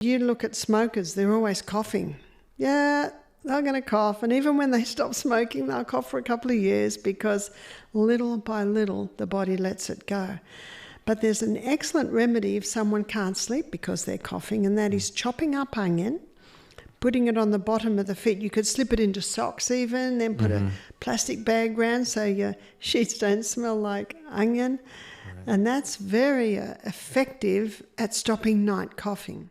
You look at smokers, they're always coughing. Yeah, they're going to cough. And even when they stop smoking, they'll cough for a couple of years because little by little the body lets it go. But there's an excellent remedy if someone can't sleep because they're coughing, and that is chopping up onion, putting it on the bottom of the feet. You could slip it into socks even, then put a plastic bag round so your sheets don't smell like onion. Right. And that's very effective at stopping night coughing.